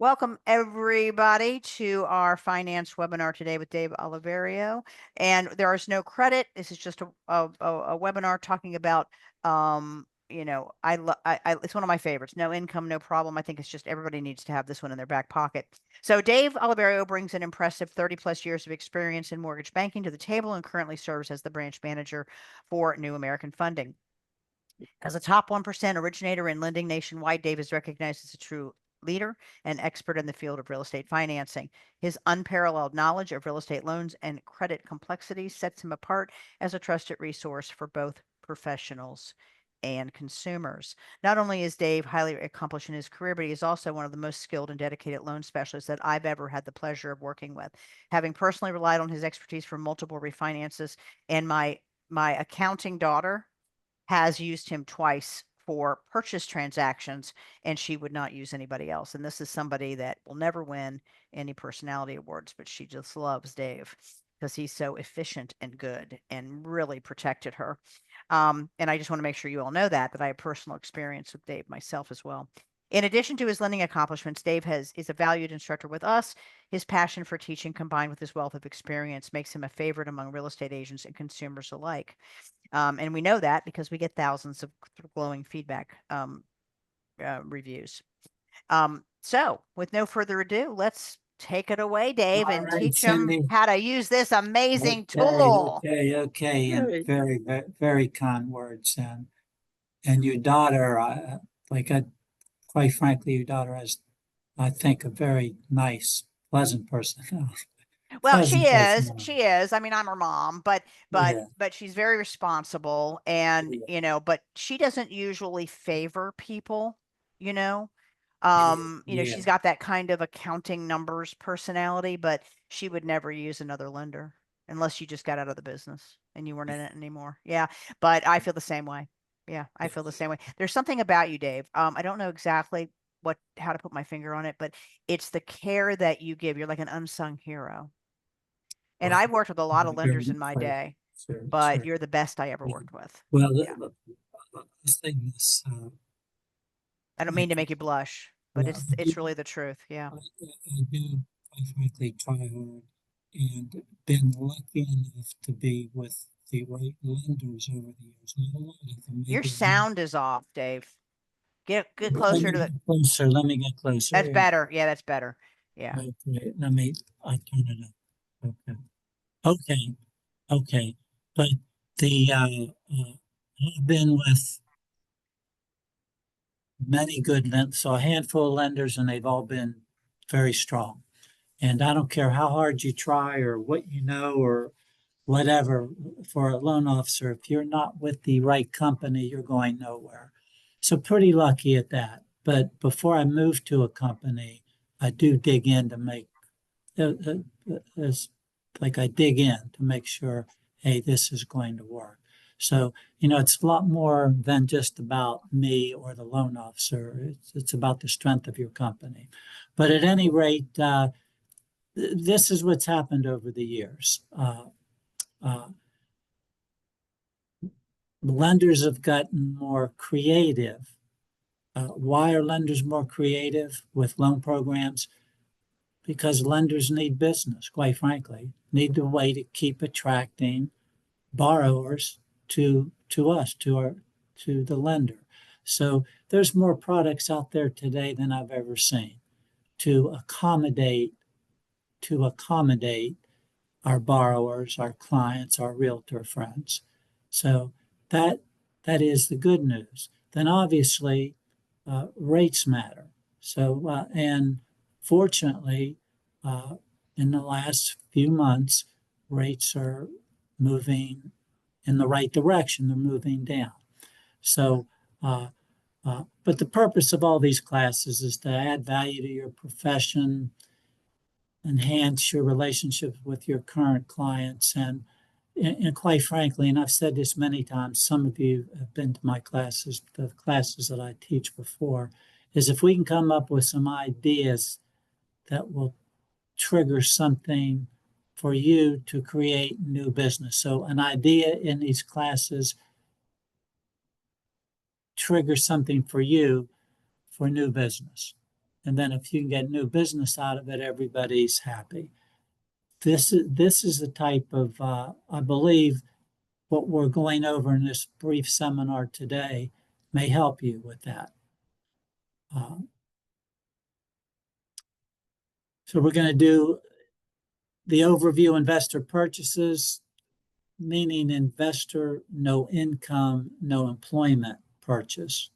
Welcome everybody to our finance webinar today with Dave Oliverio. And there is no credit. This is just a webinar talking about, it's one of my favorites. No income, no problem. I think it's just everybody needs to have this one in their back pocket. So Dave Oliverio brings an impressive 30 plus years of experience in mortgage banking to the table and currently serves as the branch manager for New American Funding. As a top 1% originator in lending nationwide, Dave is recognized as a true leader and expert in the field of real estate financing. His unparalleled knowledge of real estate loans and credit complexities sets him apart as a trusted resource for both professionals and consumers. Not only is Dave highly accomplished in his career, but he is also one of the most skilled and dedicated loan specialists that I've ever had the pleasure of working with. Having personally relied on his expertise for multiple refinances, and my accounting daughter has used him twice for purchase transactions, and she would not use anybody else. And this is somebody that will never win any personality awards, but she just loves Dave because he's so efficient and good and really protected her. And I just want to make sure you all know that I have personal experience with Dave myself as well. In addition to his lending accomplishments, Dave is a valued instructor with us. His passion for teaching combined with his wealth of experience makes him a favorite among real estate agents and consumers alike. And we know that because we get thousands of glowing feedback reviews. So with no further ado, let's take it away, Dave, All and right, teach them Cindy. how to use this amazing Okay, tool. okay, and very, very, very kind words. And your daughter, quite frankly, your daughter has, I think, a very nice, pleasant person. Well, she Pleasant is. personality. She is. I mean, I'm her mom, Yeah, but she's very responsible and, yeah, but she doesn't usually favor people, you know. yeah. She's got that kind of accounting numbers personality, but she would never use another lender unless you just got out of the business and you weren't in it anymore. Yeah, but I feel the same way. Yeah, I feel the same way. There's something about you, Dave. I don't know exactly how to put my finger on it, but it's the care that you give. You're like an unsung hero. And Well, I've worked with a lot of lenders in my sure, day, sure, but sure. you're the best I ever Yeah. worked with. Well, Yeah. the thing is, I don't mean to make you blush, but yeah, it's really the truth. Yeah. I do, quite frankly, try hard and been lucky enough to be with the right lenders over the years. Not a lot of them, Your maybe one. sound is off, Dave. Get Let closer me to the get closer. Let me get closer That's here. better. Yeah, that's better. Yeah. Okay, I turn it up. Okay. Okay. Okay. But I've been with many good lenders, so a handful of lenders, and they've all been very strong. And I don't care how hard you try or what you know or whatever for a loan officer, if you're not with the right company, you're going nowhere. So pretty lucky at that. But before I move to a company, I do dig in to make as like I dig in to make sure, hey, this is going to work. So, it's a lot more than just about me or the loan officer. It's about the strength of your company. But at any rate, this is what's happened over the years. Uh, Lenders have gotten more creative. Why are lenders more creative with loan programs? Because lenders need business, quite frankly, need a way to keep attracting borrowers to us, to the lender. So there's more products out there today than I've ever seen to accommodate our borrowers, our clients, our realtor friends. So that that is the good news. Then obviously rates matter. So and fortunately, uh, in the last few months, rates are moving in the right direction. They're moving down. So, but the purpose of all these classes is to add value to your profession, enhance your relationships with your current clients, and quite frankly, and I've said this many times, some of you have been to my classes, the classes that I teach before, is if we can come up with some ideas that will trigger something for you to create new business. So an idea in these classes triggers something for you for new business. And then if you can get new business out of it, everybody's happy. This is the type of, I believe, what we're going over in this brief seminar today may help you with that. So we're going to do the overview investor purchases, meaning investor, no income, no employment purchase,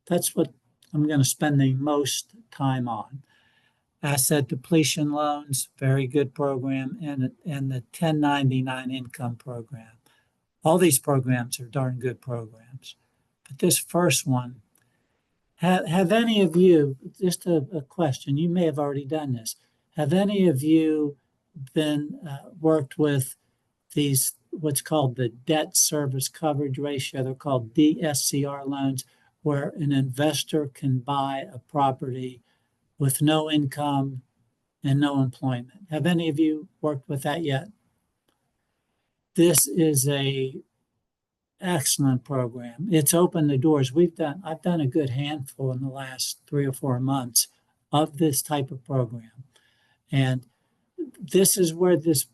that's what I'm going to spend the most time on. Asset depletion loans, very good program, and the 1099 income program. All these programs are darn good programs. But this first one, have any of you, just a question, you may have already done this, have any of you been worked with these, what's called the debt service coverage ratio? They're called DSCR loans, where an investor can buy a property with no income and no employment. Have any of you worked with that yet? This is a excellent program. It's opened the doors. I've done a good handful in the last 3 or 4 months of this type of program. And this is where this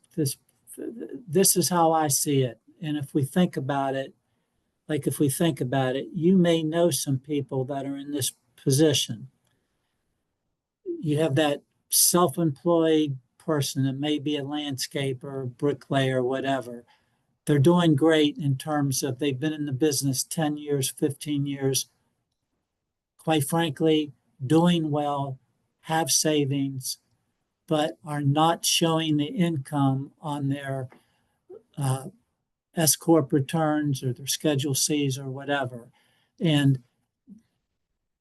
is how I see it. And if we think about it, you may know some people that are in this position. You have that self-employed person, it may be a landscaper, bricklayer, whatever. They're doing great in terms of they've been in the business 10 years, 15 years. Quite frankly, doing well, have savings, but are not showing the income on their S Corp returns or their Schedule Cs or whatever. And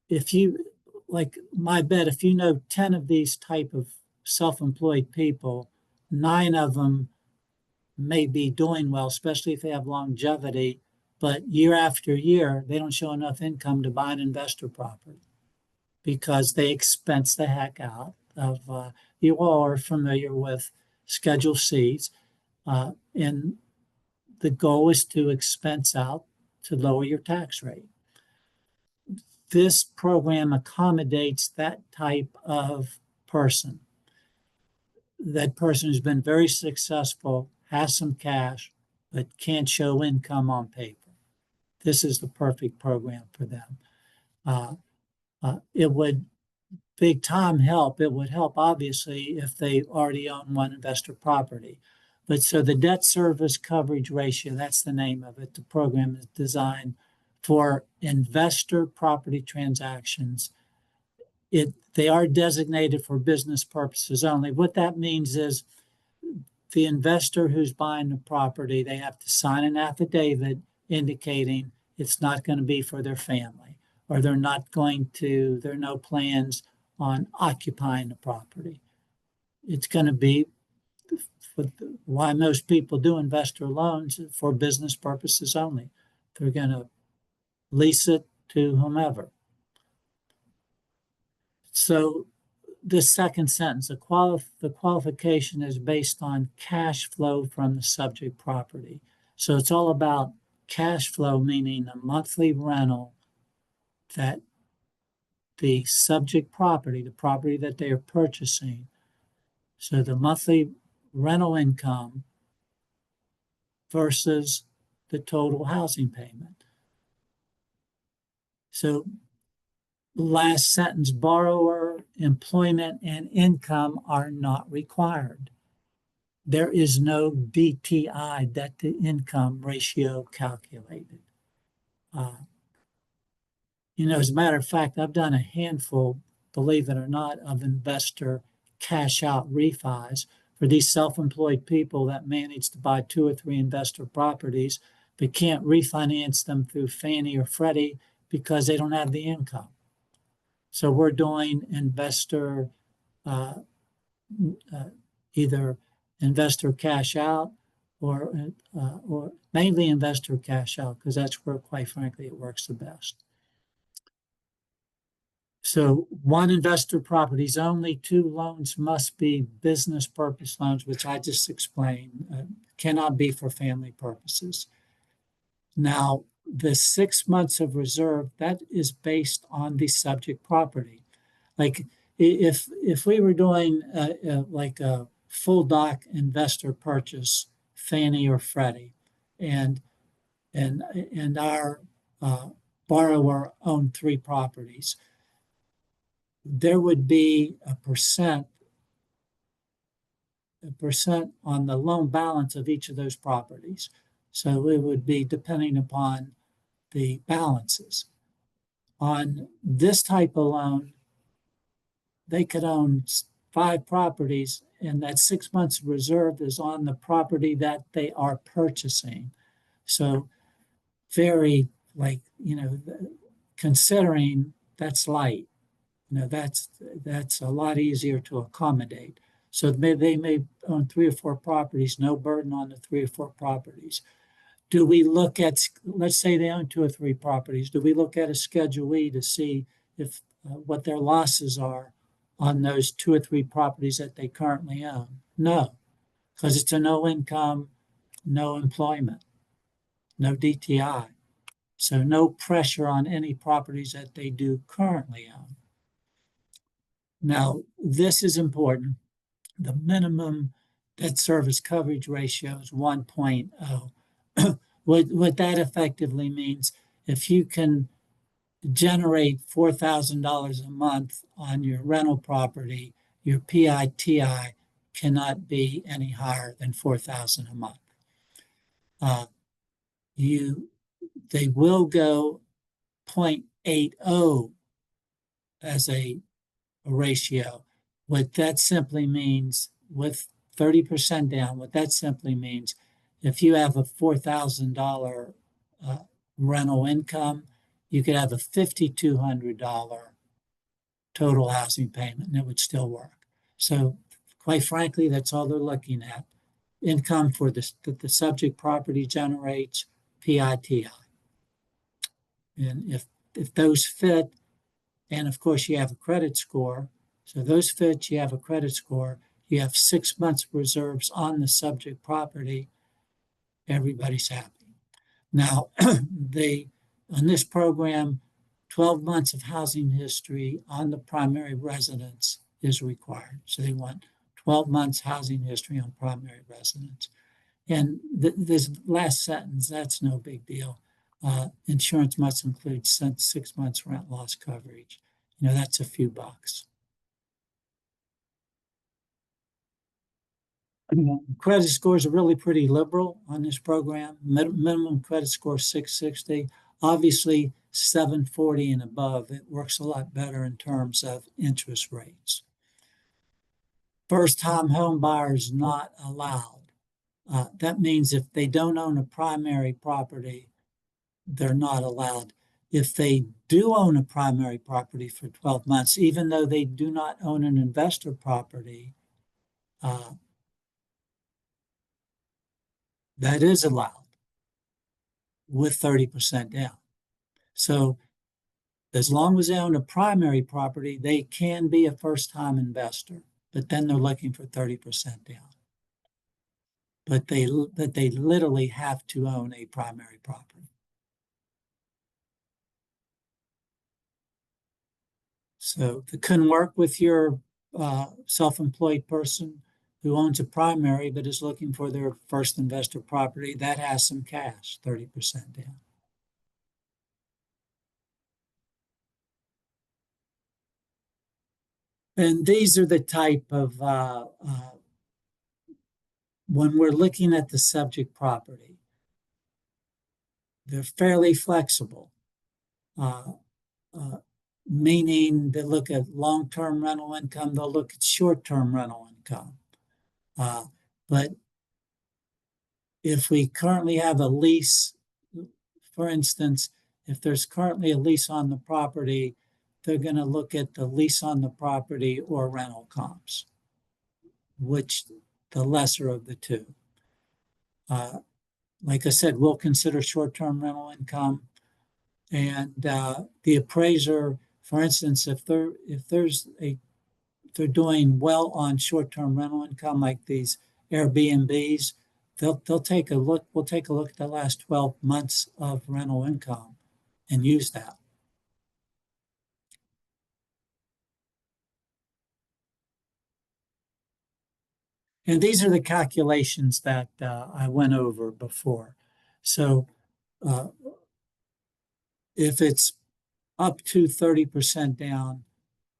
if you, like my bet, if you know 10 of these type of self-employed people, 9 of them may be doing well, especially if they have longevity, but year after year, they don't show enough income to buy an investor property because they expense the heck out of, you all are familiar with Schedule Cs, and the goal is to expense out to lower your tax rate. This program accommodates that type of person. That person who's been very successful, has some cash, but can't show income on paper. This is the perfect program for them. It would big time help. It would help, obviously, if they already own one investor property. But so the debt service coverage ratio, that's the name of it. The program is designed for investor property transactions. They are designated for business purposes only. What that means is the investor who's buying the property, they have to sign an affidavit indicating it's not going to be for their family, or there are no plans on occupying the property. It's going to be why most people do investor loans, for business purposes only. They're going to lease it to whomever. So the second sentence, the qualification is based on cash flow from the subject property. So it's all about cash flow, meaning a monthly rental that the subject property, the property that they are purchasing, so the monthly rental income versus the total housing payment. So last sentence, borrower, employment, and income are not required. There is no DTI, debt to income ratio, calculated. As a matter of fact, I've done a handful, believe it or not, of investor cash out refis for these self-employed people that manage to buy 2 or 3 investor properties, but can't refinance them through Fannie or Freddie because they don't have the income. So we're doing investor, either investor cash out or mainly investor cash out, because that's where, quite frankly, it works the best. So 1 investor properties only, 2 loans must be business purpose loans, which I just explained, cannot be for family purposes. Now, the 6 months of reserve, that is based on the subject property. Like if we were doing like a full doc investor purchase, Fannie or Freddie, and and our borrower owned 3 properties, there would be a percent on the loan balance of each of those properties. So it would be depending upon the balances. On this type of loan, they could own 5 properties, and that 6 months reserve is on the property that they are purchasing. So very, like, considering that's light, that's a lot easier to accommodate. So they may own 3 or 4 properties, no burden on the 3 or 4 properties. Do we look at, let's say they own 2 or 3 properties, do we look at a Schedule E to see if what their losses are on those 2 or 3 properties that they currently own? No, because it's a no income, no employment, no DTI. So no pressure on any properties that they do currently own. Now, this is important. The minimum debt service coverage ratio is 1.0. What that effectively means, if you can generate $4,000 a month on your rental property, your PITI cannot be any higher than $4,000 a month. They will go 0.80 as a ratio. What that simply means, with 30% down, what that simply means, if you have a $4,000 rental income, you could have a $5,200 total housing payment, and it would still work. So, quite frankly, that's all they're looking at. Income for the subject property generates, PITI. And if those fit, and of course you have a credit score, so those fit, you have a credit score, you have 6 months reserves on the subject property, everybody's happy. Now, on this program, 12 months of housing history on the primary residence is required. So they want 12 months housing history on primary residence. And this last sentence, that's no big deal. Insurance must include 6 months rent loss coverage. That's a few bucks. Credit scores are really pretty liberal on this program. Minimum credit score 660. Obviously, 740 and above, it works a lot better in terms of interest rates. First-time home buyers not allowed. That means if they don't own a primary property, they're not allowed. If they do own a primary property for 12 months, even though they do not own an investor property, that is allowed with 30% down. So as long as they own a primary property, they can be a first-time investor, but then they're looking for 30% down. But they literally have to own a primary property. So if it couldn't work with your self-employed person who owns a primary but is looking for their first investor property, that has some cash, 30% down. And these are the type of, when we're looking at the subject property, they're fairly flexible, meaning they look at long-term rental income, they'll look at short-term rental income. But if we currently have a lease, for instance, if there's currently a lease on the property, they're going to look at the lease on the property or rental comps, which the lesser of the two. Like I said, we'll consider short-term rental income, and the appraiser, for instance, if they're doing well on short-term rental income, like these Airbnbs, they'll take a look. We'll take a look at the last 12 months of rental income and use that. And these are the calculations that I went over before. So uh, if it's up to 30% down,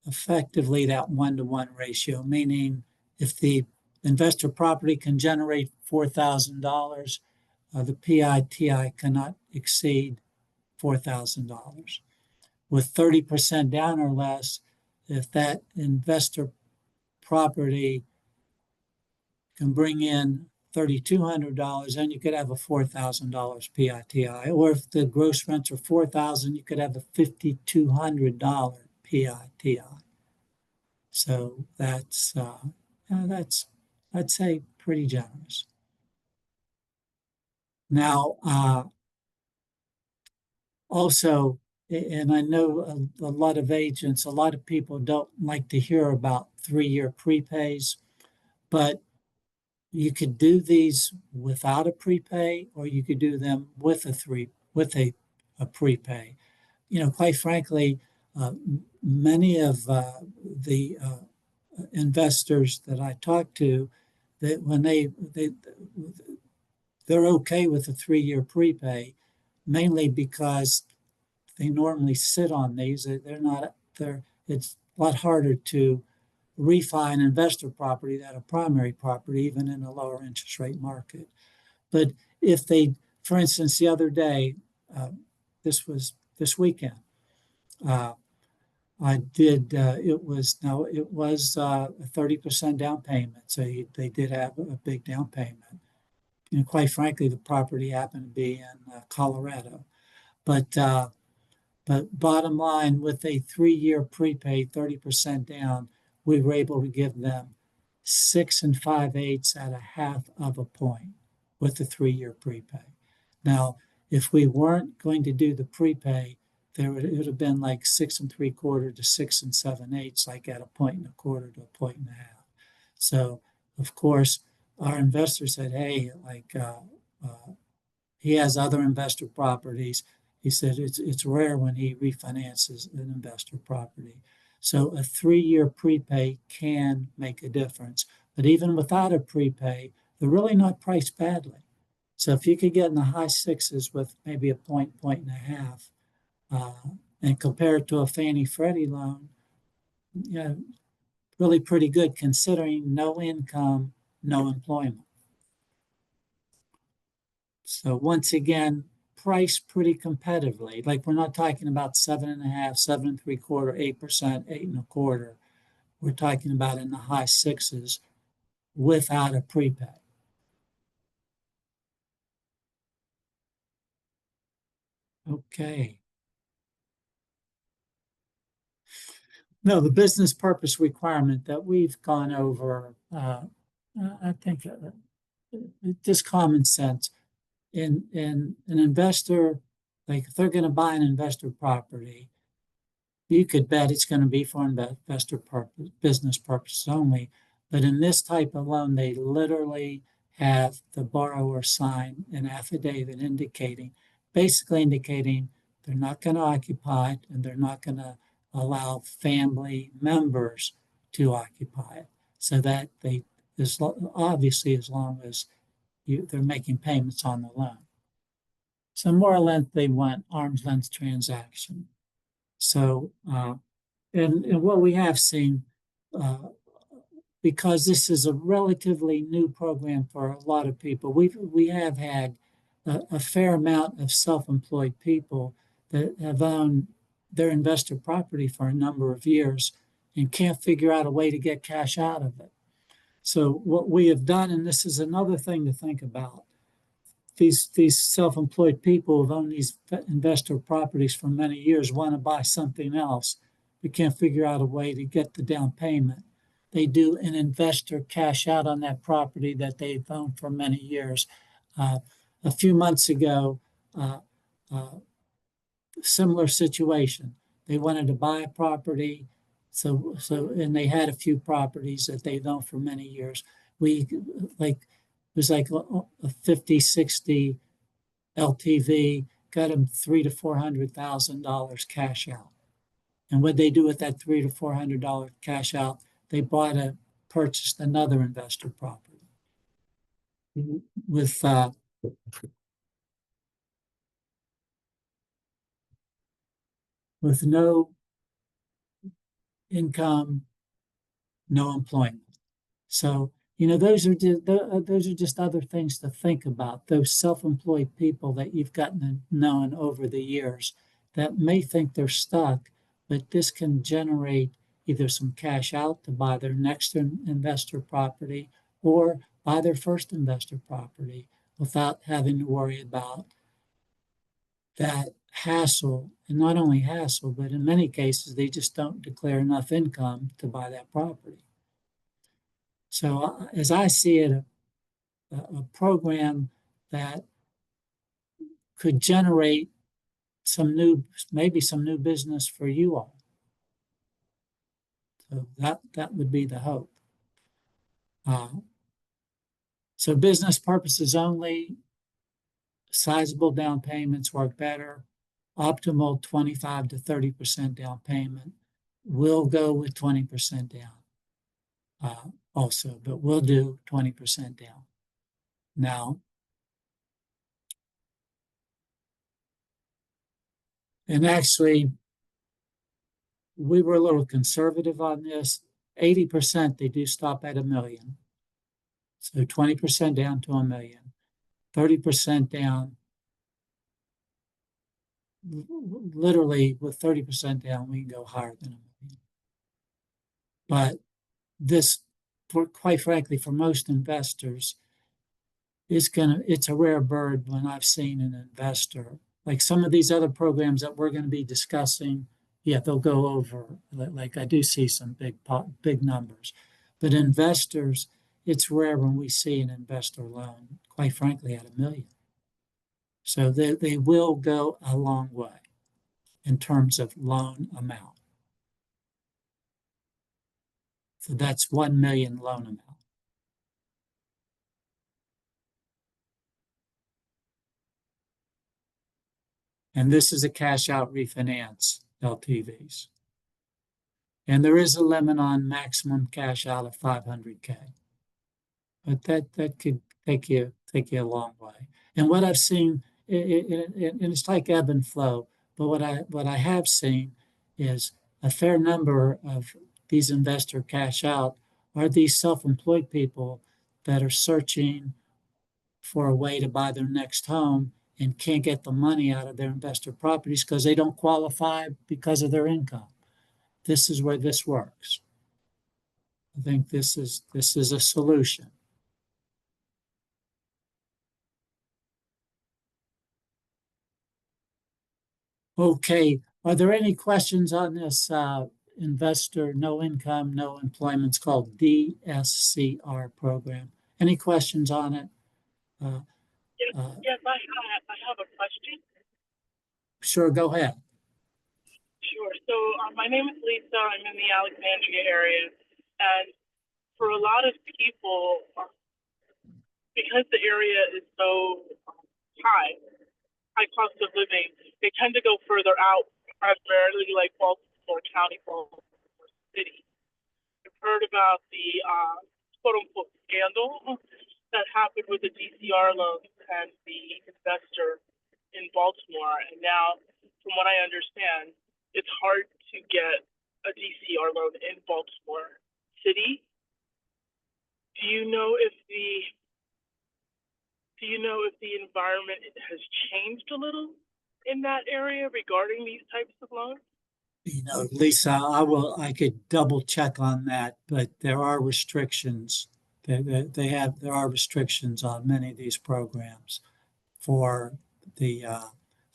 effectively that 1-to-1 ratio, meaning if the investor property can generate $4,000, the PITI cannot exceed $4,000. With 30% down or less, if that investor property can bring in $3,200, then you could have a $4,000 PITI. Or if the gross rents are $4,000, you could have a $5,200 PITI. So that's I'd say pretty generous. Now, also, and I know a lot of agents, a lot of people don't like to hear about 3-year prepays, but you could do these without a prepay, or you could do them with a prepay. You know, quite frankly, many of the investors that I talk to, that when they're okay with a 3-year prepay, mainly because they normally sit on these. It's a lot harder to refi an investor property than a primary property, even in a lower interest rate market. But if they, for instance, the other day, this weekend, I did, it was a 30% down payment. So they did have a big down payment. And quite frankly, the property happened to be in Colorado. But bottom line, with a 3-year prepaid, 30% down, we were able to give them 6 5/8 at a half of a point with the 3-year prepay. Now, if we weren't going to do the prepay, it would have been like 6 3/4 to 6 7/8, like at a 1.25 to a 1.5. So, of course, our investor said, "Hey, like he has other investor properties." He said it's rare when he refinances an investor property. So a 3-year prepay can make a difference. But even without a prepay, they're really not priced badly. So if you could get in the high sixes with maybe a point and a half, and compare it to a Fannie Freddie loan, you know, really pretty good considering no income, no employment. So once again, priced pretty competitively. Like we're not talking about 7.5, 7 3/4, 8%, 8.25. We're talking about in the high sixes without a prepay. Okay. No, the business purpose requirement that we've gone over, I think just common sense. In an investor, like if they're going to buy an investor property, you could bet it's going to be for investor purpose, business purposes only. But in this type of loan, they literally have the borrower sign an affidavit basically indicating they're not going to occupy it and they're not going to allow family members to occupy it. So that obviously as long as they're making payments on the loan. So more or less they want arm's length transaction. So, and what we have seen, because this is a relatively new program for a lot of people, we have had a fair amount of self-employed people that have owned their investor property for a number of years and can't figure out a way to get cash out of it. So what we have done, and this is another thing to think about, these self-employed people who've owned these investor properties for many years want to buy something else, but can't figure out a way to get the down payment. They do an investor cash out on that property that they've owned for many years. A few months ago, similar situation. They wanted to buy a property, and they had a few properties that they've owned for many years. It was like a 50, 60 LTV, got them $300,000 to $400,000 cash out. And what they do with that $300,000 to $400,000 cash out, they purchased another investor property. with no income, no employment. So, those are just other things to think about. Those self-employed people that you've gotten to know over the years that may think they're stuck, but this can generate either some cash out to buy their next investor property or buy their first investor property without having to worry about that hassle. And not only hassle, but in many cases, they just don't declare enough income to buy that property. So, as I see it, a program that could generate maybe some new business for you all. So that would be the hope. So business purposes only, sizable down payments work better. Optimal 25 to 30% down payment. We'll go with 20% down also, but we'll do 20% down. Now, and actually, we were a little conservative on this. 80%, they do stop at $1 million. So 20% down to $1 million, 30% down. Literally, with 30% down, we can go higher than $1 million. But this, quite frankly, for most investors, it's a rare bird when I've seen an investor. Like some of these other programs that we're going to be discussing, yeah, they'll go over. Like I do see some big numbers, but investors, it's rare when we see an investor loan, quite frankly, at $1 million. So they will go a long way in terms of loan amount. So that's 1 million loan amount. And this is a cash out refinance LTVs. And there is a limit on maximum cash out of $500K. But that could take you a long way. And what I've seen, and it's like ebb and flow, but what I have seen is a fair number of these investor cash out are these self-employed people that are searching for a way to buy their next home and can't get the money out of their investor properties because they don't qualify because of their income. This is where this works. I think this is a solution. Okay, are there any questions on this investor no income, no employment? It's called DSCR program. Any questions on it? Yes, I have a question. Sure, go ahead. Sure. So my name is Lisa. I'm in the Alexandria area, and for a lot of people, because the area is so high cost of living, they tend to go further out, primarily like Baltimore County, Baltimore City. I've heard about the quote-unquote scandal that happened with the DCR loans and the investor in Baltimore. And now, from what I understand, it's hard to get a DCR loan in Baltimore City. Do you know if the environment has changed a little in that area regarding these types of loans? Lisa, I could double check on that, but there are restrictions. There are restrictions on many of these programs for the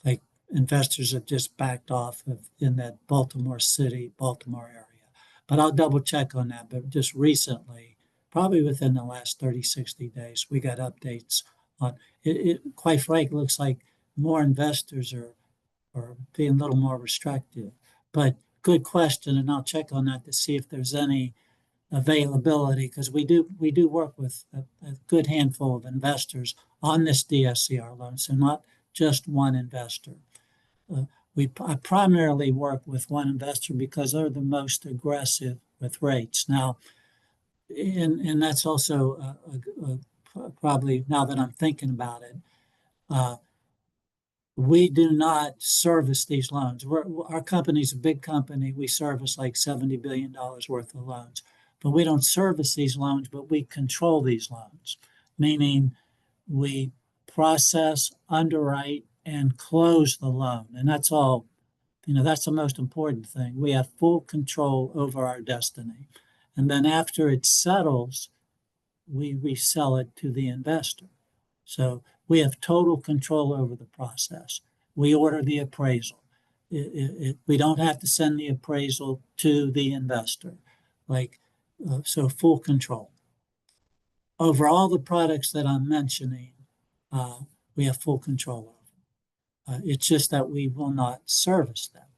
like investors have just backed off in that Baltimore City, Baltimore area. But I'll double check on that. But just recently, probably within the last 30, 60 days, we got updates on it. Quite frankly, looks like more investors are being a little more restrictive. But good question, and I'll check on that to see if there's any availability, because we do work with a good handful of investors on this DSCR loan, so not just one investor. I primarily work with one investor because they're the most aggressive with rates. Now, and that's also probably now that I'm thinking about it, we do not service these loans. Our company's a big company. We service like $70 billion worth of loans, but we don't service these loans, but we control these loans, meaning we process, underwrite, and close the loan. And that's all, that's the most important thing. We have full control over our destiny. And then after it settles, we resell it to the investor. So we have total control over the process. We order the appraisal. We don't have to send the appraisal to the investor. So full control. Over all the products that I'm mentioning, we have full control over. It's just that we will not service them.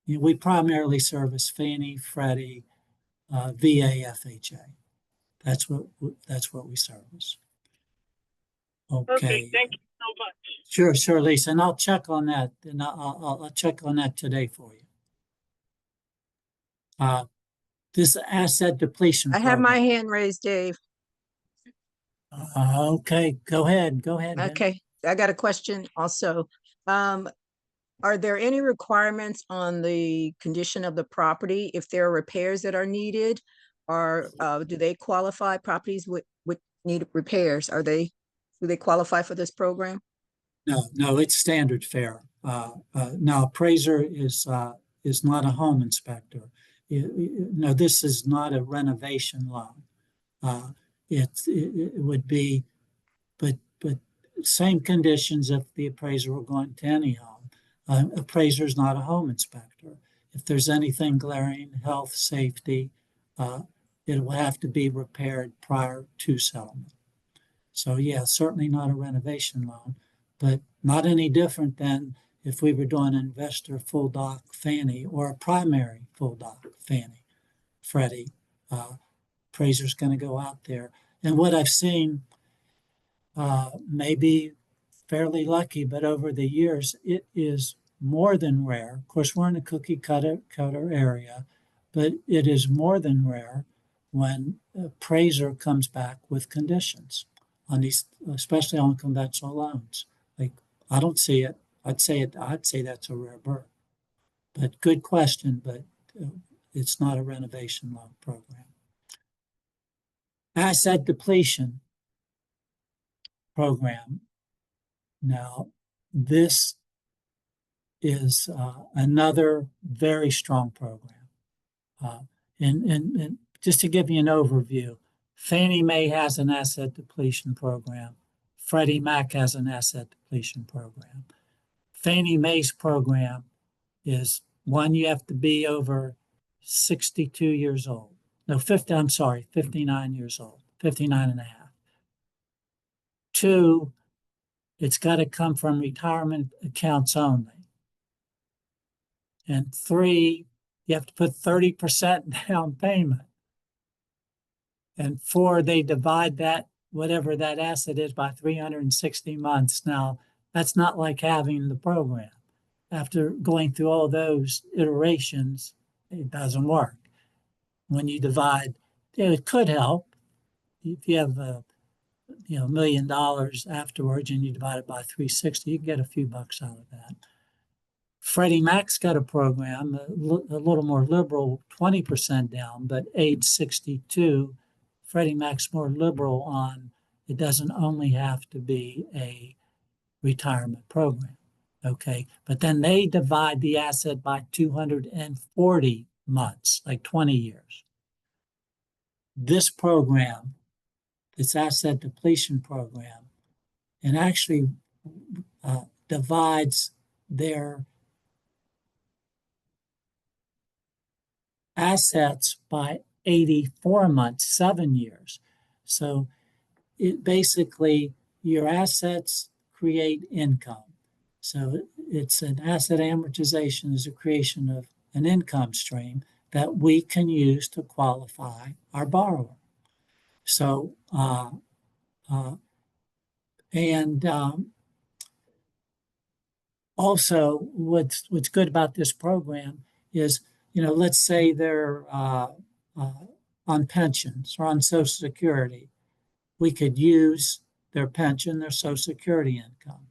We primarily service Fannie, Freddie, VA, FHA. That's what we service. Okay, thank you so much. Sure, Lisa, and I'll check on that, and I'll check on that today for you. This asset depletion I have my program. hand raised, Dave. Okay, go ahead. Ben. Okay, I got a question also. Are there any requirements on the condition of the property if there are repairs that are needed? Or do they qualify, properties with need repairs? Do they qualify for this program? No, it's standard fare. Now, appraiser is not a home inspector. No, this is not a renovation loan. It would be, but same conditions if the appraiser were going to any home. Appraiser is not a home inspector. If there's anything glaring, health, safety, it will have to be repaired prior to settlement. So yeah, certainly not a renovation loan, but not any different than if we were doing an investor full doc Fannie or a primary full doc Fannie, Freddie. Appraiser's going to go out there. And what I've seen, maybe fairly lucky, but over the years, it is more than rare. Of course, we're in a cookie cutter area, but it is more than rare when appraiser comes back with conditions on these, especially on conventional loans. Like, I don't see it. I'd say that's a rare bird. But good question, but it's not a renovation loan program. Asset depletion program. Now, this is another very strong program. And just to give you an overview, Fannie Mae has an asset depletion program. Freddie Mac has an asset depletion program. Fannie Mae's program is one, you have to be over 62 years old. No, 59 years old, 59 and a half. Two, it's got to come from retirement accounts only. And three, you have to put 30% down payment. And four, they divide that, whatever that asset is, by 360 months. Now, that's not like having the program. After going through all those iterations, it doesn't work. When you divide, it could help. If you have $1 million afterwards and you divide it by 360, you can get a few bucks out of that. Freddie Mac's got a program, a little more liberal, 20% down, but age 62, Freddie Mac's more liberal on it doesn't only have to be a retirement program. Okay, but then they divide the asset by 240 months, like 20 years. This program, this asset depletion program, and actually divides their assets by 84 months, 7 years. So it basically, your assets create income. So it's an asset amortization is a creation of an income stream that we can use to qualify our borrower. So, also what's good about this program is, let's say they're on pensions or on Social Security. we could use their pension, their Social Security income,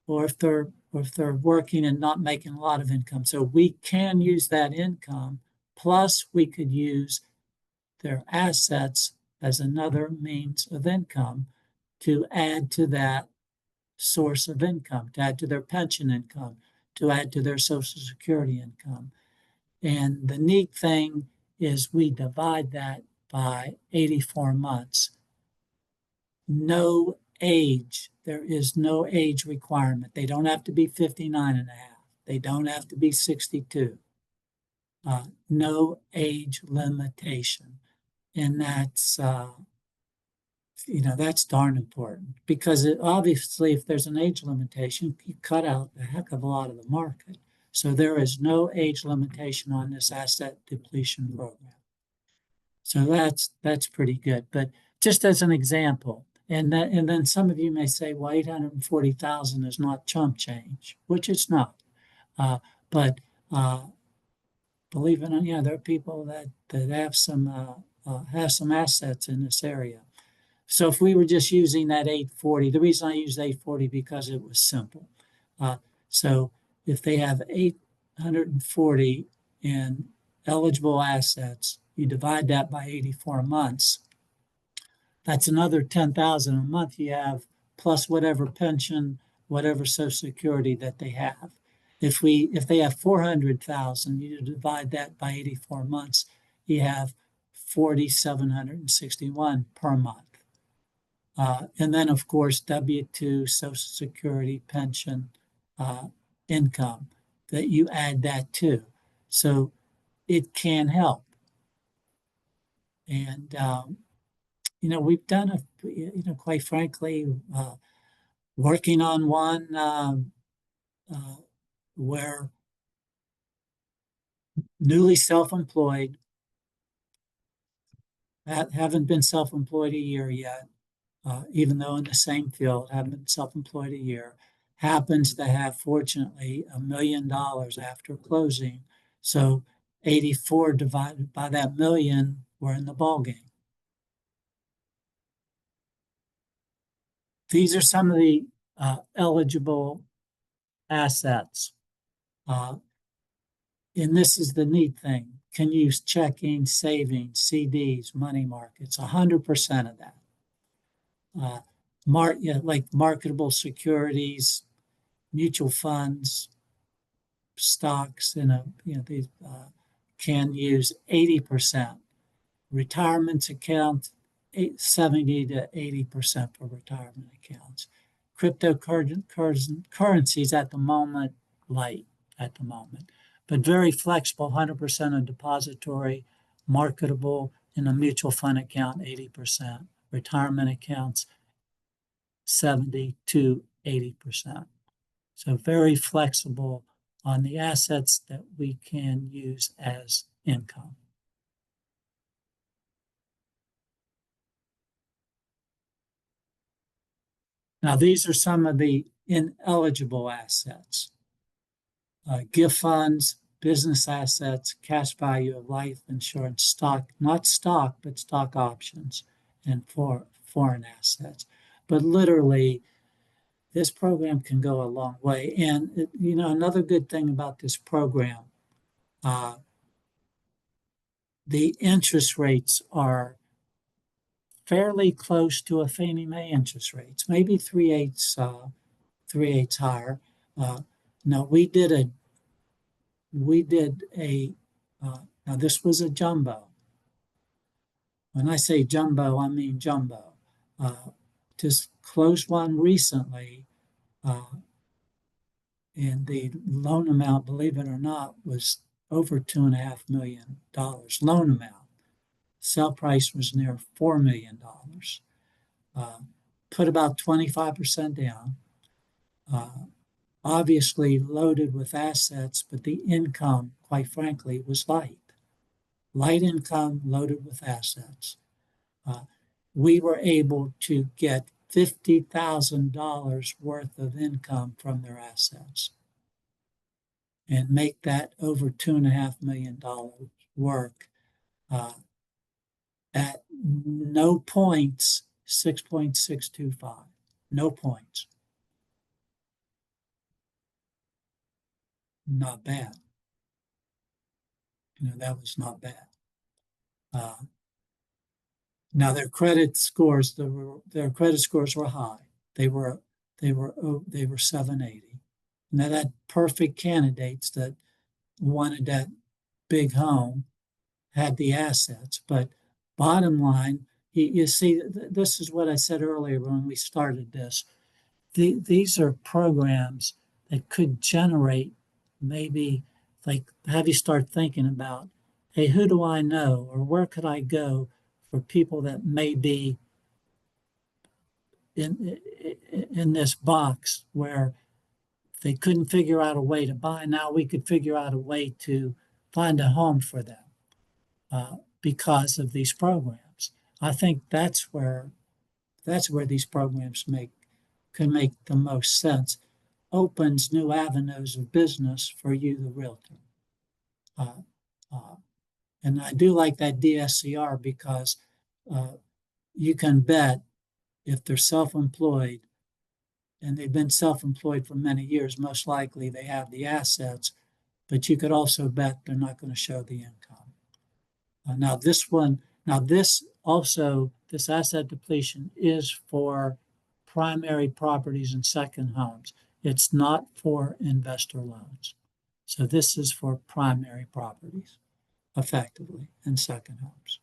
or if they're working and not making a lot of income. So we can use that income, plus we could use their assets as another means of income to add to that source of income, to add to their pension income, to add to their Social Security income. And the neat thing is we divide that by 84 months. No age, there is no age requirement. They don't have to be 59 and a half. They don't have to be 62. No age limitation. And that's, that's darn important because obviously if there's an age limitation, you cut out a heck of a lot of the market. So there is no age limitation on this asset depletion program. So that's pretty good. But just as an example, and then some of you may say, well, 840,000 is not chump change, which it's not. But believe it or not, there are people that have some assets in this area. So if we were just using that 840, the reason I used 840 because it was simple. So if they have 840 in eligible assets, you divide that by 84 months. That's another 10,000 a month you have, plus whatever pension, whatever Social Security that they have. If they have 400,000, you divide that by 84 months, you have 4,761 per month. And then, of course, W-2, Social Security, pension, income, that you add that to. So it can help. And, we've done, quite frankly, working on one where newly self-employed, haven't been self-employed a year yet, even though in the same field, haven't been self-employed a year, happens to have, fortunately, $1 million after closing. So 84 divided by that million, we're in the ballgame. These are some of the eligible assets. And this is the neat thing. Can use checking, savings, CDs, money markets, 100% of that. Like marketable securities, mutual funds, stocks, these can use 80%. Retirement account, 70 to 80% for retirement accounts. Cryptocurrencies at the moment, light at the moment, but very flexible, 100% on depository, marketable in a mutual fund account, 80%. Retirement accounts, 70 to 80%. So very flexible on the assets that we can use as income. Now, these are some of the ineligible assets. Gift funds, business assets, cash value of life insurance, stock, not stock, but stock options, and foreign assets. But literally, this program can go a long way. And, another good thing about this program, the interest rates are fairly close to a Fannie Mae interest rates, maybe 3/8 higher. Now now this was a jumbo. When I say jumbo, I mean jumbo. Just closed one recently, and the loan amount, believe it or not, was over $2.5 million loan amount. Sell price was near $4 million. Put about 25% down. Obviously loaded with assets, but the income, quite frankly, was light. Light income loaded with assets. We were able to get $50,000 worth of income from their assets and make that over $2.5 million work at no points 6.625. No points. Not bad. That was not bad. Now their credit scores, their credit scores were high. They were 780. Now that perfect candidates that wanted that big home had the assets, but bottom line, you see, this is what I said earlier when we started this. These are programs that could generate maybe like have you start thinking about, hey, who do I know or where could I go for people that may be in this box where they couldn't figure out a way to buy. Now we could figure out a way to find a home for them because of these programs. I think that's where these programs can make the most sense. Opens new avenues of business for you, the realtor. Uh, uh, and I do like that DSCR because you can bet if they're self-employed and they've been self-employed for many years, most likely they have the assets, but you could also bet they're not going to show the income. This asset depletion is for primary properties and second homes. It's not for investor loans. So this is for primary properties, effectively, and second homes.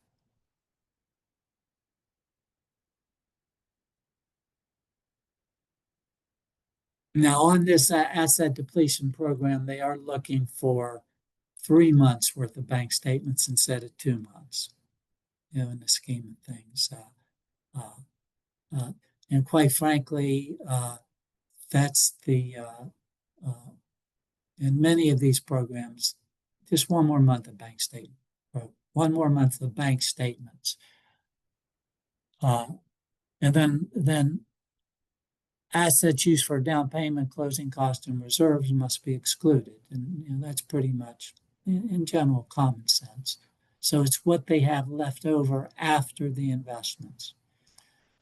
Now, on this asset depletion program, they are looking for 3 months worth of bank statements instead of 2 months, in the scheme of things. And quite frankly, that's in many of these programs, just 1 more month of bank statement, or 1 more month of bank statements. And then assets used for down payment, closing costs, and reserves must be excluded. And that's pretty much, in general, common sense. So it's what they have left over after the investments.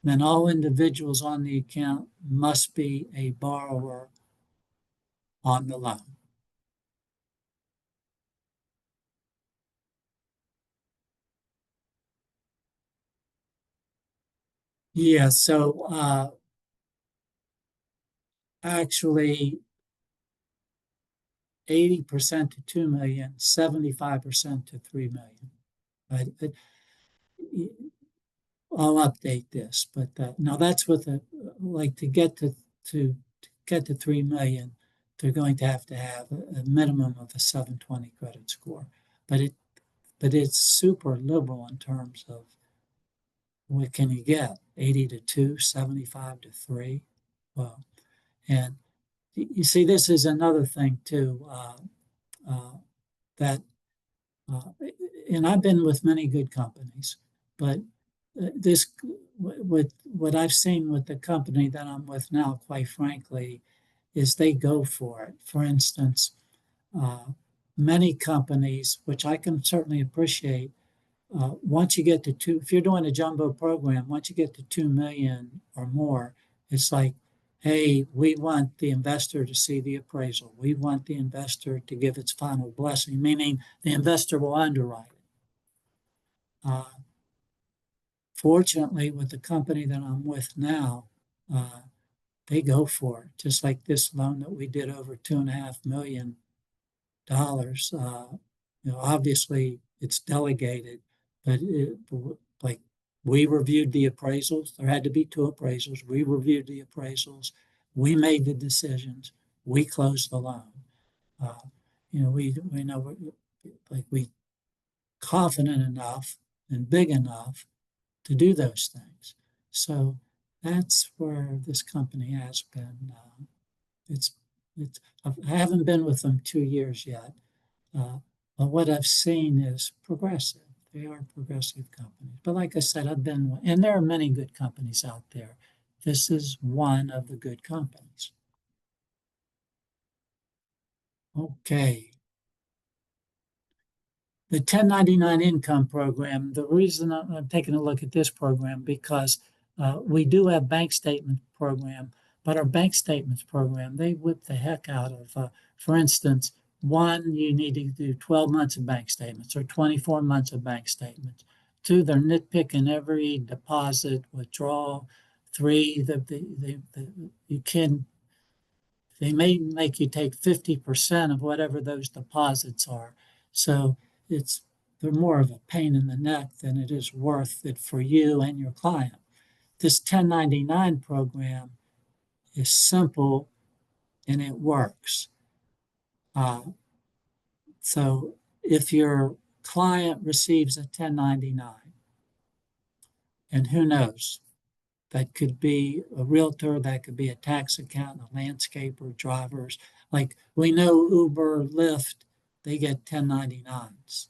Then all individuals on the account must be a borrower on the loan. Yeah, so actually 80% to 2 million, 75% to 3 million. But I'll update this, but now that's with to get to 3 million, they're going to have a minimum of a 720 credit score. But it's super liberal in terms of what can you get? 80 to 2, 75 to 3. Well, and you see, this is another thing too, that, and I've been with many good companies, but what I've seen with the company that I'm with now, quite frankly, is they go for it. For instance, many companies, which I can certainly appreciate, once you get to if you're doing a jumbo program, once you get to 2 million or more, it's like, hey, we want the investor to see the appraisal. We want the investor to give its final blessing, meaning the investor will underwrite it. Fortunately, with the company that I'm with now, they go for it. Just like this loan that we did over $2.5 million. Obviously it's delegated, but we reviewed the appraisals. There had to be 2 appraisals. We reviewed the appraisals. We made the decisions. We closed the loan. We know we confident enough and big enough to do those things. So that's where this company has been. I haven't been with them 2 years yet, but what I've seen is progressive. They are progressive companies. But like I said, and there are many good companies out there. This is one of the good companies. Okay. The 1099 income program, the reason I'm taking a look at this program, because We do have bank statement program, but our bank statements program, they whip the heck out of, for instance, one, you need to do 12 months of bank statements or 24 months of bank statements. Two, they're nitpicking every deposit, withdrawal. Three, they may make you take 50% of whatever those deposits are. So they're more of a pain in the neck than it is worth it for you and your client. This 1099 program is simple and it works. So if your client receives a 1099, and who knows, that could be a realtor, that could be a tax accountant, a landscaper, drivers. Like we know Uber, Lyft, they get 1099s,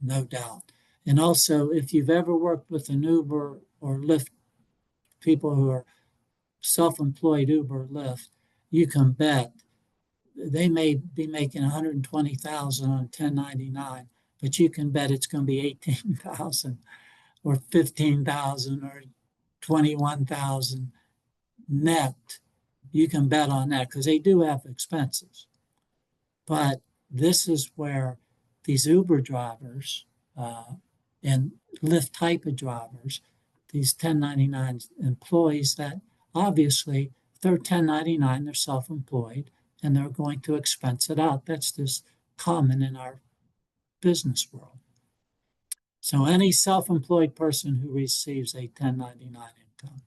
no doubt. And also, if you've ever worked with an Uber or Lyft, people who are self-employed Uber, Lyft, you can bet they may be making 120,000 on 1099, but you can bet it's going to be 18,000 or 15,000 or 21,000 net. You can bet on that because they do have expenses. But this is where these Uber drivers and Lyft type of drivers, these 1099 employees that obviously they're 1099, they're self-employed, and they're going to expense it out. That's just common in our business world. So any self-employed person who receives a 1099 income.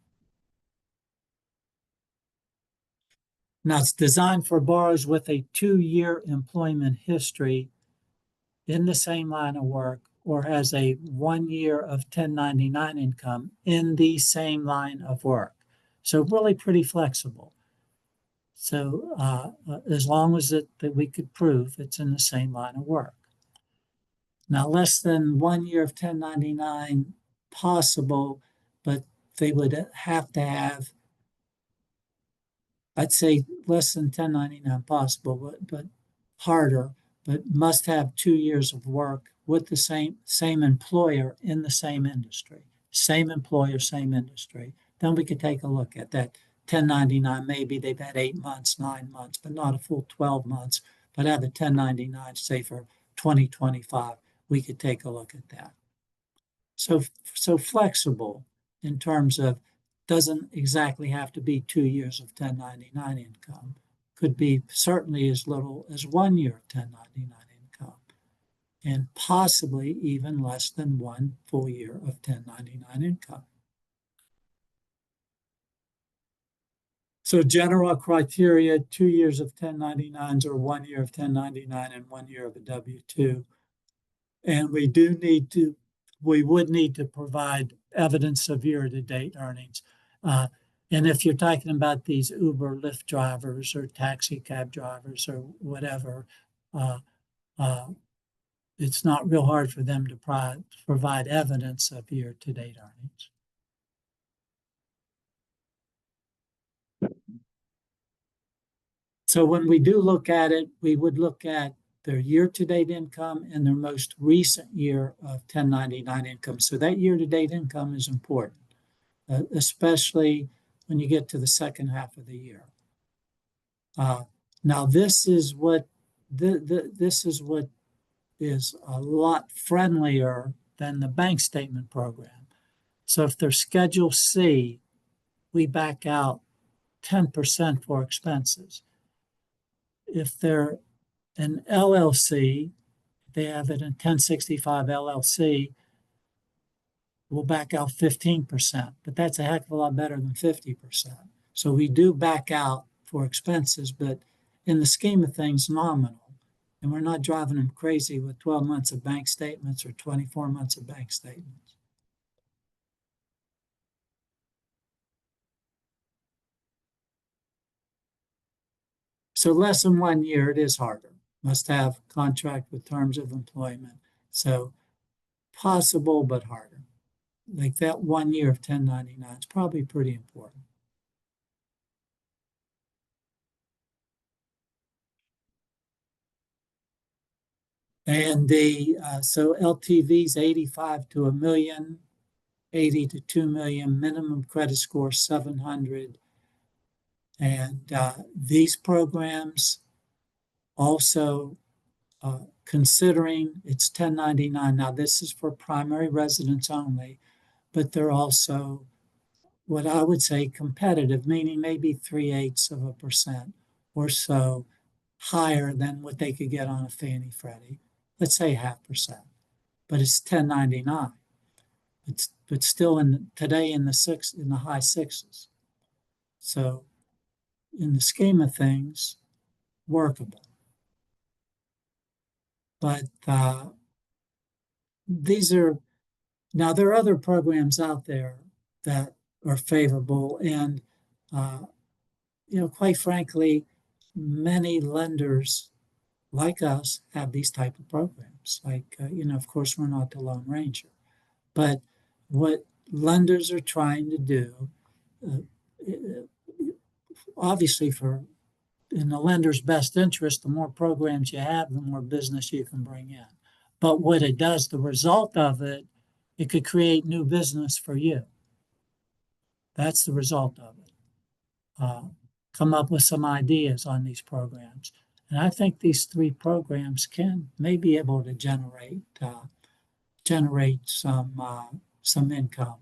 Now it's designed for borrowers with a 2-year employment history in the same line of work or has a 1 year of 1099 income in the same line of work. So really pretty flexible. So as long as that we could prove it's in the same line of work. Now less than 1 year of 1099 possible, but they would have to have, I'd say less than 1099 possible, but harder, but must have 2 years of work with the same employer in the same industry. Same employer, same industry. Then we could take a look at that 1099. Maybe they've had 8 months, 9 months, but not a full 12 months, but have a 1099, say for 2025. We could take a look at that. So flexible in terms of doesn't exactly have to be 2 years of 1099 income. Could be certainly as little as 1 year of 1099 income, and possibly even less than 1 full year of 1099 income. So general criteria, 2 years of 1099s or 1 year of 1099 and 1 year of a W-2. And we would need to provide evidence of year-to-date earnings. And if you're talking about these Uber, Lyft drivers or taxi cab drivers or whatever, it's not real hard for them to provide evidence of year-to-date earnings. So when we do look at it, we would look at their year-to-date income and their most recent year of 1099 income. So that year-to-date income is important, especially when you get to the second half of the year. Now, this is what is a lot friendlier than the bank statement program. So if they're Schedule C, we back out 10% for expenses. If they're an LLC, they have it in 1065 LLC, we'll back out 15%, but that's a heck of a lot better than 50%. So we do back out for expenses, but in the scheme of things, nominal. And we're not driving them crazy with 12 months of bank statements or 24 months of bank statements. So less than 1 year, it is harder. Must have contract with terms of employment. So possible, but harder. Like that 1 year of 1099 is probably pretty important. And so LTV is 85 to $1 million. 80 to 2 million, minimum credit score 700. And these programs also, considering it's 1099. Now, this is for primary residents only, but they're also what I would say competitive, meaning maybe 3/8% or so higher than what they could get on a Fannie Freddie. Let's say 0.5%, but it's 1099. But still today in the high sixes. So in the scheme of things, workable. But these are now there are other programs out there that are favorable, and quite frankly, many lenders like us have these type of programs. Like of course, we're not the Lone Ranger, but what lenders are trying to do, obviously, in the lender's best interest, the more programs you have, the more business you can bring in. But what it does, the result of it, it could create new business for you. That's the result of it. Come up with some ideas on these programs. And I think these 3 programs may be able to generate some income.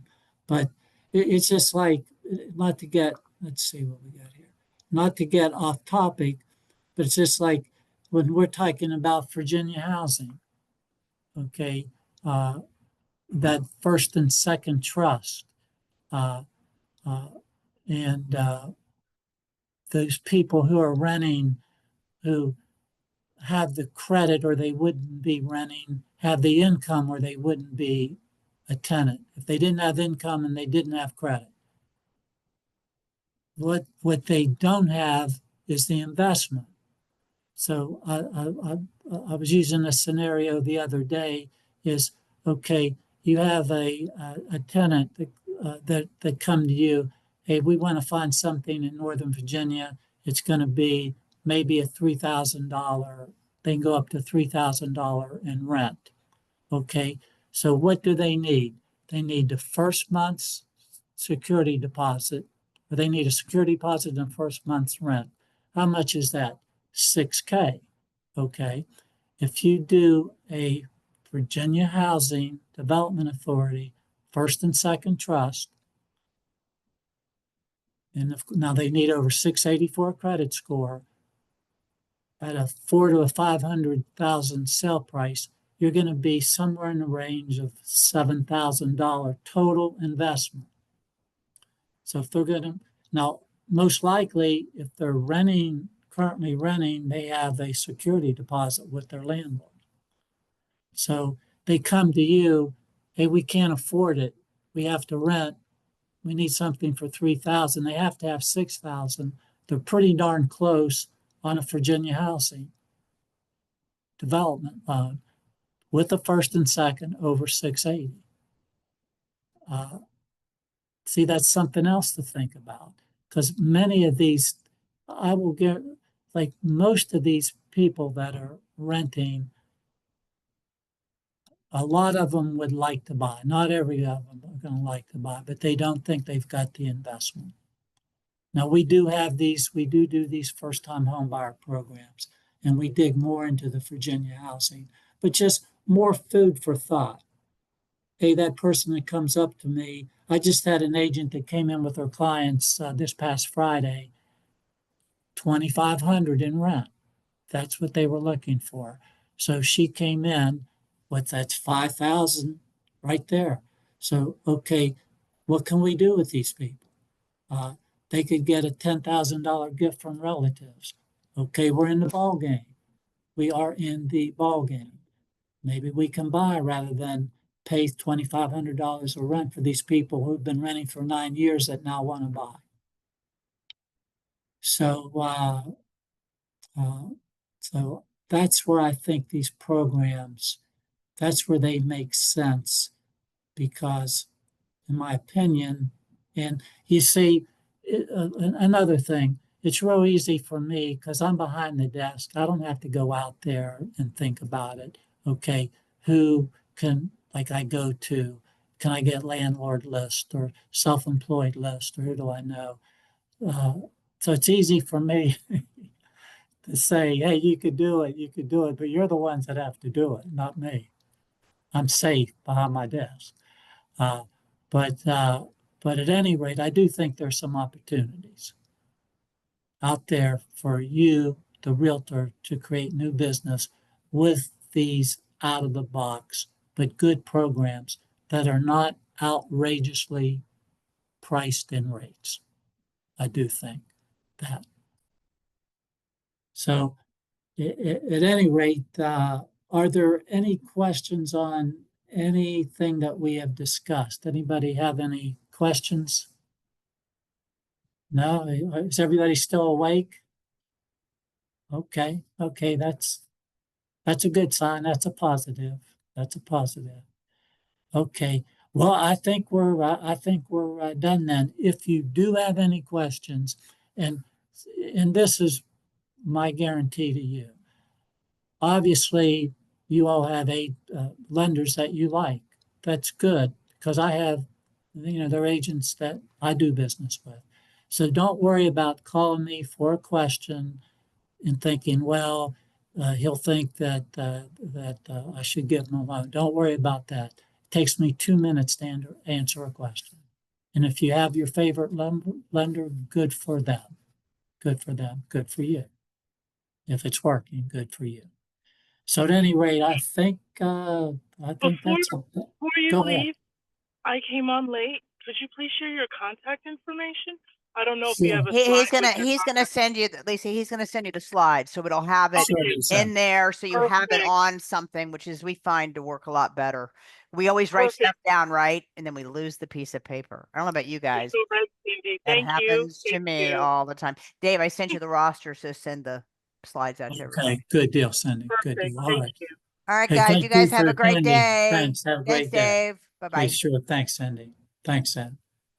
But it's just like, not to get, let's see what we got here. Not to get off topic, but it's just like when we're talking about Virginia housing, okay, that first and second trust, and those people who are renting, who have the credit or they wouldn't be renting, have the income or they wouldn't be a tenant. If they didn't have income and they didn't have credit. What they don't have is the investment. So I was using a scenario the other day is, okay, you have a tenant that come to you, hey, we want to find something in Northern Virginia. It's going to be maybe a $3,000. They can go up to $3,000 in rent. Okay, so what do they need? They need the first month's security deposit, or they need a security deposit and first month's rent. How much is that? $6,000. Okay, if you do a Virginia Housing Development Authority first and second trust, and now they need over 684 credit score at a $400,000 to $500,000 sale price, you're going to be somewhere in the range of $7,000 total investment. So if they're going to, now most likely if they're currently renting, they have a security deposit with their landlord. So they come to you, hey, we can't afford it. We have to rent. We need something for $3,000. They have to have $6,000. They're pretty darn close on a Virginia housing development loan with the first and second over 680. See, that's something else to think about, because many of these, I will get, like most of these people that are renting, a lot of them would like to buy. Not every of them are going to like to buy, but they don't think they've got the investment. Now, we do do these first-time home buyer programs, and we dig more into the Virginia housing, but just more food for thought. Hey, that person that comes up to me, I just had an agent that came in with her clients this past Friday, $2,500 in rent. That's what they were looking for. So she came in, that's $5,000 right there. So, okay, what can we do with these people? They could get a $10,000 gift from relatives. Okay, we're in the ball game. We are in the ball game. Maybe we can buy rather than pay $2,500 of rent for these people who've been renting for 9 years that now want to buy. So, so that's where I think these programs, that's where they make sense, because, in my opinion, and you see, another thing, it's real easy for me because I'm behind the desk. I don't have to go out there and think about it. Okay, who can, like I go to can I get landlord list or self-employed list, or who do I know? So it's easy for me to say, hey, you could do it, but you're the ones that have to do it, not me. I'm safe behind my desk. Uh, but at any rate, I do think there's some opportunities out there for you, the realtor, to create new business with these out of the box, but good programs that are not outrageously priced in rates. I do think that. So at any rate, are there any questions on anything that we have discussed? Anybody have any questions? No? Is everybody still awake? Okay, that's a good sign. That's a positive. That's a positive. Okay. Well, I think we're done then. If you do have any questions, and this is my guarantee to you. Obviously, you all have eight lenders that you like. That's good because I have, they're agents that I do business with. So don't worry about calling me for a question and thinking, well, he'll think that I should give him a loan. Don't worry about that. It takes me 2 minutes to answer a question. And if you have your favorite lender, good for them. Good for them. Good for you. If it's working, good for you. So at any rate, I think Before that's Before you Go ahead. leave, I came on late. Could you please share your contact information? I don't know if you Sure. have a He's slide with gonna your contact. send you, Lisa, he's gonna send you the slides, so it'll have it Sure, Lisa. in there, so you have it Perfect. on something, which is we find to work a lot better. We always write Perfect. stuff down, right? And then we lose the piece of paper. I don't know about you You're guys. so right, Cindy. That Thank you. happens to Thank me you. all the time. Dave, I sent you the roster, so send the slides out to everybody. Okay, good deal, Cindy. Good Perfect. deal. All Thank right. you. All right, Hey, guys, thank you guys you have for a great attending. day. Thanks. Have a Thanks, great day. Dave. Okay, Bye-bye. sure. Thanks, Cindy. Thanks, Ed.